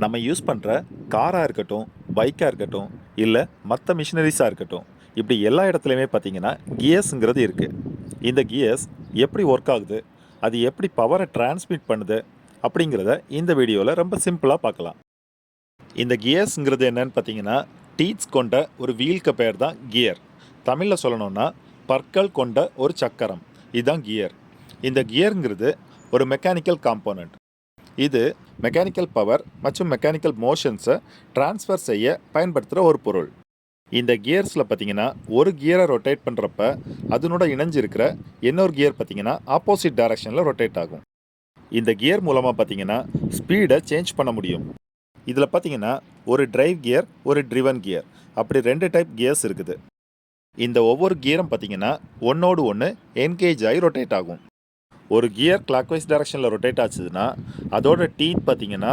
நம்ம யூஸ் பண்ணுற காராக இருக்கட்டும், பைக்காக இருக்கட்டும், இல்லை மற்ற மிஷினரிஸாக இருக்கட்டும், இப்படி எல்லா இடத்துலையுமே பார்த்தீங்கன்னா கியர்ஸுங்கிறது இருக்குது. இந்த கியர்ஸ் எப்படி ஒர்க் ஆகுது, அது எப்படி பவரை டிரான்ஸ்மிட் பண்ணுது அப்படிங்கிறத இந்த வீடியோவில் ரொம்ப சிம்பிளாக பார்க்கலாம். இந்த கியர்ஸுங்கிறது என்னன்னு பார்த்தீங்கன்னா, டீத்ஸ் கொண்ட ஒரு வீலுக்கு பேர் தான் கியர். தமிழில் சொல்லணும்னா பற்கள் கொண்ட ஒரு சக்கரம், இதுதான் கியர். இந்த கியருங்கிறது ஒரு மெக்கானிக்கல் காம்போனன்ட். இது மெக்கானிக்கல் பவர் மற்றும் மெக்கானிக்கல் மோஷன்ஸை ட்ரான்ஸ்ஃபர் செய்ய பயன்படுத்துகிற ஒரு பொருள். இந்த கியர்ஸில் பார்த்தீங்கன்னா ஒரு கியரை ரொட்டேட் பண்ணுறப்ப அதனோட இணைஞ்சிருக்கிற இன்னொரு கியர் பார்த்தீங்கன்னா ஆப்போசிட் டைரக்ஷனில் ரொட்டேட் ஆகும். இந்த கியர் மூலமாக பார்த்தீங்கன்னா ஸ்பீடை சேஞ்ச் பண்ண முடியும். இதில் பார்த்தீங்கன்னா ஒரு டிரைவ் கியர், ஒரு ட்ரிவன் கியர், அப்படி 2 டைப் கியர்ஸ் இருக்குது. இந்த ஒவ்வொரு கியரும் பார்த்தீங்கன்னா ஒன்னோடு ஒன்று என்கேஜ் ஆகி ரொட்டேட் ஆகும். ஒரு கியர் கிளாக்வைஸ் டைரக்ஷனில் ரொட்டேட் ஆச்சுதுன்னா அதோட டீத் பார்த்தீங்கன்னா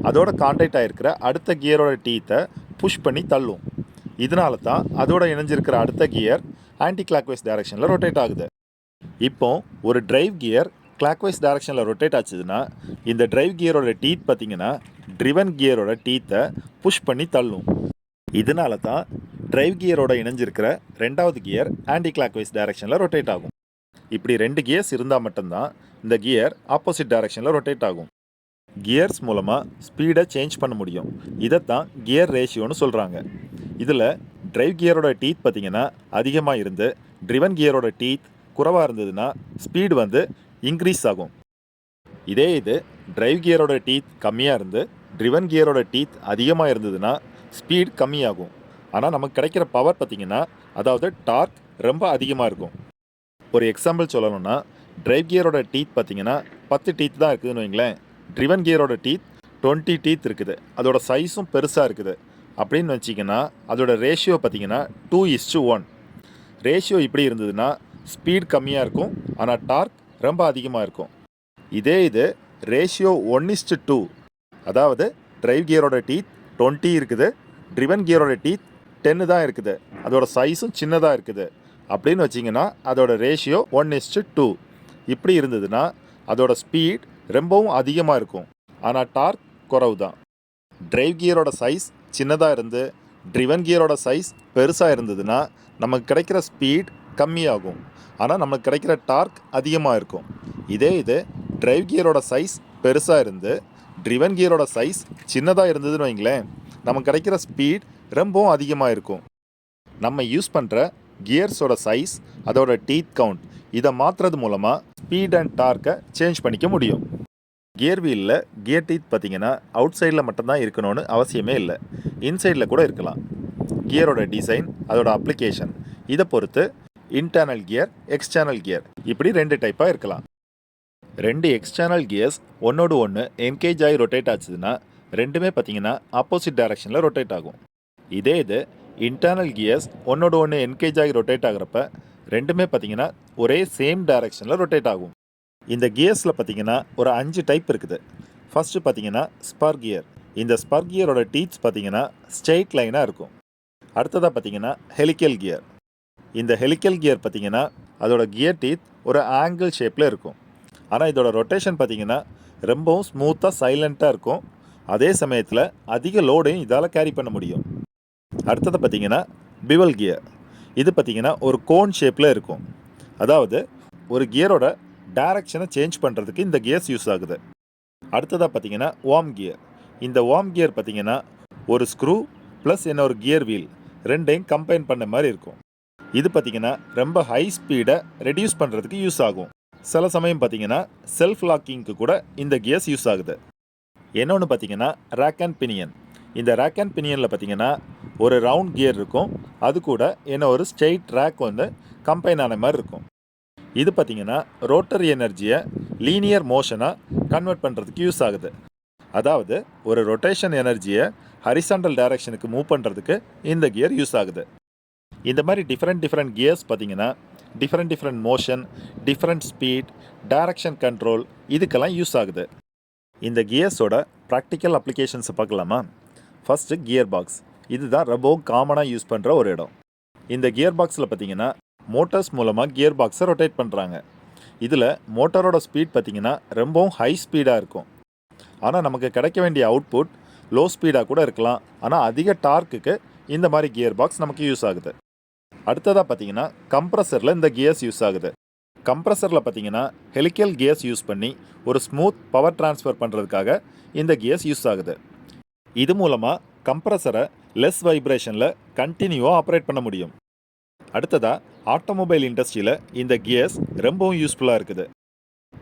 அதோட கான்டாக்ட் ஆகிருக்கிற அடுத்த கியரோட டீத்தை புஷ் பண்ணி தள்ளும். இதனால தான் அதோட இணைஞ்சிருக்கிற அடுத்த கியர் ஆன்டி கிளாக்வைஸ் டைரக்ஷனில் ரொட்டேட் ஆகுது. இப்போ ஒரு டிரைவ் கியர் கிளாக்வைஸ் டைரக்ஷனில் ரொட்டேட் ஆச்சுதுன்னா இந்த டிரைவ் கியரோட டீத் பார்த்தீங்கன்னா ட்ரிவன் கியரோட டீத்தை புஷ் பண்ணி தள்ளும். இதனால தான் டிரைவ் கியரோட இணைஞ்சிருக்கிற ரெண்டாவது கியர் ஆன்டி கிளாக்வைஸ் டைரக்ஷனில் ரொட்டேட் ஆகும். இப்படி 2 கியர்ஸ் இருந்தால் மட்டும்தான் இந்த கியர் ஆப்போசிட் டைரக்ஷனில் ரொட்டேட் ஆகும். கியர்ஸ் மூலமாக ஸ்பீடை சேஞ்ச் பண்ண முடியும். இதைத்தான் கியர் ரேஷியோன்னு சொல்கிறாங்க. இதில் டிரைவ் கியரோட டீத் பார்த்திங்கன்னா அதிகமாக இருந்து ட்ரிவன் கியரோட டீத் குறைவாக இருந்ததுன்னா ஸ்பீடு இன்க்ரீஸ் ஆகும். இது டிரைவ் கியரோட டீத் கம்மியாக இருந்து ட்ரிவன் கியரோட டீத் அதிகமாக இருந்ததுன்னா ஸ்பீட் கம்மியாகும். ஆனால் நமக்கு கிடைக்கிற பவர் பார்த்திங்கன்னா, அதாவது டார்க் ரொம்ப அதிகமாக இருக்கும். ஒரு எக்ஸாம்பிள் சொல்லணும்னா, டிரைவ் கியரோட டீத் பார்த்தீங்கன்னா 10 டீத் தான் இருக்குதுன்னு வைங்களேன். ட்ரிவன் கியரோட டீத் 20 டீத் இருக்குது. அதோட சைஸும் பெருசாக இருக்குது. அப்படின்னு வச்சிங்கன்னா அதோட ரேஷியோ பார்த்தீங்கன்னா 2:1. ரேஷியோ இப்படி இருந்ததுன்னா ஸ்பீட் கம்மியாக இருக்கும், ஆனால் டார்க் ரொம்ப அதிகமாக இருக்கும். இது ரேஷியோ 1:2, அதாவது டிரைவ் கியரோட டீத் 20 இருக்குது, ட்ரிவன் கியரோட டீத் 10 தான் இருக்குது, அதோட சைஸும் சின்னதாக இருக்குது அப்படின்னு வச்சிங்கன்னா அதோட ரேஷியோ 1:2. இப்படி இருந்ததுன்னா அதோட ஸ்பீட் ரொம்பவும் அதிகமாக இருக்கும், ஆனால் டார்க் குறைவு தான். டிரைவ் கியரோட சைஸ் சின்னதாக இருந்து ட்ரிவன் கியரோட சைஸ் பெருசாக இருந்ததுன்னா நமக்கு கிடைக்கிற ஸ்பீட் கம்மியாகும், ஆனால் நமக்கு கிடைக்கிற டார்க் அதிகமாக இருக்கும். இது டிரைவ் கியரோட சைஸ் பெருசாக இருந்து ட்ரிவன் கியரோட சைஸ் சின்னதாக இருந்ததுன்னு வைங்களேன், நமக்கு கிடைக்கிற ஸ்பீட் ரொம்பவும் அதிகமாக இருக்கும். நம்ம யூஸ் பண்ணுற கியர்ஸோட சைஸ், அதோட டீத் கவுண்ட், இதை மாற்றுறது மூலமாக ஸ்பீட் அண்ட் டார்க்கை சேஞ்ச் பண்ணிக்க முடியும். கியர் வீலில் கியர் டீத் பார்த்திங்கன்னா அவுட் சைடில் மட்டும்தான் இருக்கணும்னு அவசியமே இல்லை, இன்சைடில் கூட இருக்கலாம். கியரோட டிசைன், அதோட அப்ளிகேஷன், இதை பொறுத்து இன்டர்னல் கியர், எக்ஸ்டர்னல் கியர், இப்படி 2 டைப்பாக இருக்கலாம். 2 எக்ஸ்டர்னல் கியர்ஸ் ஒன்னோடு ஒன்று என்கேஜ் ஆகி ரொட்டேட் ஆச்சுதுன்னா ரெண்டுமே பார்த்திங்கன்னா ஆப்போசிட் டைரக்ஷனில் ரொட்டேட் ஆகும். இது இன்டர்னல் கியர்ஸ் ஒன்னோட ஒன்று என்கேஜ் ஆகி ரொட்டேட் ஆகிறப்ப ரெண்டுமே பார்த்தீங்கன்னா ஒரே சேம் டைரக்ஷனில் ரொட்டேட் ஆகும். இந்த கியர்ஸில் பார்த்தீங்கன்னா ஒரு 5 டைப் இருக்குது. ஃபஸ்ட்டு பார்த்தீங்கன்னா ஸ்பர் கியர். இந்த ஸ்பர் கியரோட டீத்ஸ் பார்த்தீங்கன்னா ஸ்ட்ரெயிட் லைனாக இருக்கும். அடுத்ததாக பார்த்தீங்கன்னா ஹெலிக்கல் கியர். இந்த ஹெலிக்கல் கியர் பார்த்தீங்கன்னா அதோட கியர் டீத் ஒரு ஆங்கிள் ஷேப்பில் இருக்கும், ஆனால் இதோட ரொட்டேஷன் பார்த்தீங்கன்னா ரொம்பவும் ஸ்மூத்தாக சைலண்ட்டாக இருக்கும். அதே சமயத்தில் அதிக லோடையும் இதால் கேரி பண்ண முடியும். அடுத்தது பார்த்தீங்கன்னா பிவல் கியர். இது பார்த்தீங்கன்னா ஒரு கோன் ஷேப்பில் இருக்கும், அதாவது ஒரு கியரோட டைரக்ஷனை சேஞ்ச் பண்ணுறதுக்கு இந்த கியர்ஸ் யூஸ் ஆகுது. அடுத்ததாக பார்த்தீங்கன்னா வார்ம் கியர். இந்த வார்ம் கியர் பார்த்தீங்கன்னா ஒரு ஸ்க்ரூ ப்ளஸ் இன்னொரு கியர் வீல் ரெண்டையும் கம்பைன் பண்ண மாதிரி இருக்கும். இது பார்த்தீங்கன்னா ரொம்ப ஹை ஸ்பீடை ரெடியூஸ் பண்ணுறதுக்கு யூஸ் ஆகும். சில சமயம் பார்த்தீங்கன்னா செல்ஃப் லாக்கிங்க்கு கூட இந்த கியர்ஸ் யூஸ் ஆகுது. இன்னொன்று பார்த்தீங்கன்னா ரேக் அண்ட் பினியன். இந்த ரேக் அண்ட் பினியனில் பார்த்தீங்கன்னா ஒரு ரவுண்ட் கியர் இருக்கும், அது கூட என்ன ஒரு ஸ்ட்ரெயிட் ரேக் கம்பைன் ஆன மாதிரி இருக்கும். இது பார்த்தீங்கன்னா ரோட்டரி எனர்ஜியை லீனியர் மோஷனாக கன்வெர்ட் பண்ணுறதுக்கு யூஸ் ஆகுது. அதாவது ஒரு ரொட்டேஷன் எனர்ஜியை ஹரிசாண்டல் டைரக்ஷனுக்கு மூவ் பண்ணுறதுக்கு இந்த கியர் யூஸ் ஆகுது. இந்த மாதிரி டிஃப்ரெண்ட் கியர்ஸ் பார்த்தீங்கன்னா different motion, different speed, direction control, இதுக்கெல்லாம் யூஸ் ஆகுது. இந்த கியர்ஸோட ப்ராக்டிக்கல் அப்ளிகேஷன்ஸை பார்க்கலாமா? First gear box. இதுதான் ரொம்பவும் காமனாக யூஸ் பண்ணுற ஒரு இடம். இந்த கியர் பாக்ஸில் பார்த்தீங்கன்னா மோட்டார்ஸ் மூலமாக கியர் பாக்ஸை ரொட்டேட் பண்ணுறாங்க. இதில் மோட்டாரோட ஸ்பீட் பார்த்திங்கன்னா ரொம்பவும் ஹை ஸ்பீடாக இருக்கும். ஆனால் நமக்கு கிடைக்க வேண்டிய அவுட்புட் லோ ஸ்பீடாக கூட இருக்கலாம். ஆனால் அதிக டார்க்குக்கு இந்த மாதிரி கியர் பாக்ஸ் நமக்கு யூஸ் ஆகுது. அடுத்ததாக பார்த்தீங்கன்னா கம்ப்ரஸரில் இந்த கியர்ஸ் யூஸ் ஆகுது. கம்ப்ரஸரில் பார்த்தீங்கன்னா ஹெலிக்கல் கியர்ஸ் யூஸ் பண்ணி ஒரு ஸ்மூத் பவர் டிரான்ஸ்ஃபர் பண்ணுறதுக்காக இந்த கியர்ஸ் யூஸ் ஆகுது. இது மூலமாக கம்ப்ரஸரை லெஸ் வைப்ரேஷனில் கண்டினியூவாக ஆப்ரேட் பண்ண முடியும். அடுத்ததாக ஆட்டோமொபைல் இண்டஸ்ட்ரியில் இந்த கியர்ஸ் ரொம்பவும் யூஸ்ஃபுல்லாக இருக்குது.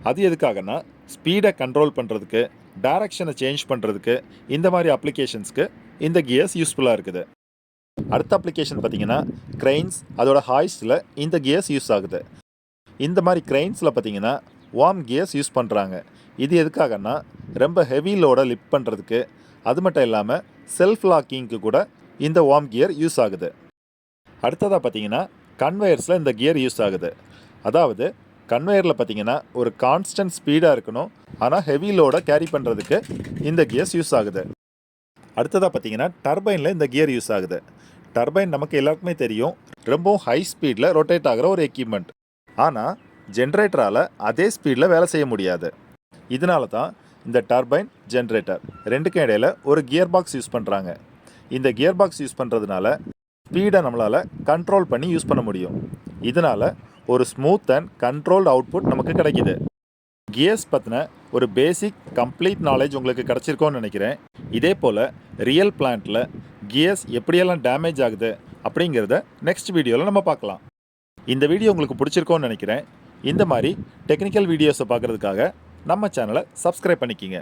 அது எதுக்காகனா ஸ்பீடை கண்ட்ரோல் பண்ணுறதுக்கு, டைரக்ஷனை சேஞ்ச் பண்ணுறதுக்கு, இந்த மாதிரி அப்ளிகேஷன்ஸ்க்கு இந்த கியர்ஸ் யூஸ்ஃபுல்லாக இருக்குது. அடுத்த அப்ளிகேஷன் பார்த்தீங்கன்னா கிரெயின்ஸ், அதோட ஹாய்ஸ்டில் இந்த கியர்ஸ் யூஸ் ஆகுது. இந்த மாதிரி கிரெயின்ஸில் பார்த்தீங்கன்னா வார்ம் கியர்ஸ் யூஸ் பண்ணுறாங்க. இது எதுக்காகனா ரொம்ப ஹெவி லோடை லிஃப்ட் பண்ணுறதுக்கு, அது மட்டும் இல்லாமல் செல்ஃப் லாக்கிங்க்கு கூட இந்த வார்ம் கியர் யூஸ் ஆகுது. அடுத்ததாக பார்த்தீங்கன்னா கன்வேயர்ஸில் இந்த கியர் யூஸ் ஆகுது. அதாவது கன்வேயரில் பார்த்தீங்கன்னா ஒரு கான்ஸ்டன்ட் ஸ்பீடாக இருக்கணும், ஆனால் ஹெவி லோடை கேரி பண்ணுறதுக்கு இந்த கியர்ஸ் யூஸ் ஆகுது. அடுத்ததாக பார்த்தீங்கன்னா டர்பைனில் இந்த கியர் யூஸ் ஆகுது. டர்பைன் நமக்கு எல்லாருக்குமே தெரியும், ரொம்பவும் ஹை ஸ்பீடில் ரொட்டேட் ஆகிற ஒரு எக்யூப்மெண்ட். ஆனால் ஜென்ரேட்டரால் அதே ஸ்பீடில் வேலை செய்ய முடியாது. இதனால தான் இந்த டர்பைன், ஜென்ரேட்டர் ரெண்டுக்கும் இடையில் ஒரு கியர் பாக்ஸ் யூஸ் பண்ணுறாங்க. இந்த கியர் பாக்ஸ் யூஸ் பண்ணுறதுனால ஸ்பீடை நம்மளால் கண்ட்ரோல் பண்ணி யூஸ் பண்ண முடியும். இதனால் ஒரு ஸ்மூத் அண்ட் கண்ட்ரோல்டு அவுட்புட் நமக்கு கிடைக்கிது. கியர்ஸ் பற்றின ஒரு பேசிக் கம்ப்ளீட் நாலேஜ் உங்களுக்கு கிடச்சிருக்கோன்னு நினைக்கிறேன். இதே போல் ரியல் பிளான்ட்டில் கியர்ஸ் எப்படியெல்லாம் டேமேஜ் ஆகுது அப்படிங்கிறத நெக்ஸ்ட் வீடியோவில் நம்ம பார்க்கலாம். இந்த வீடியோ உங்களுக்கு பிடிச்சிருக்கோன்னு நினைக்கிறேன். இந்த மாதிரி டெக்னிக்கல் வீடியோஸை பார்க்குறதுக்காக நம்ம சேனலை சப்ஸ்கிரைப் பண்ணிக்கிங்க.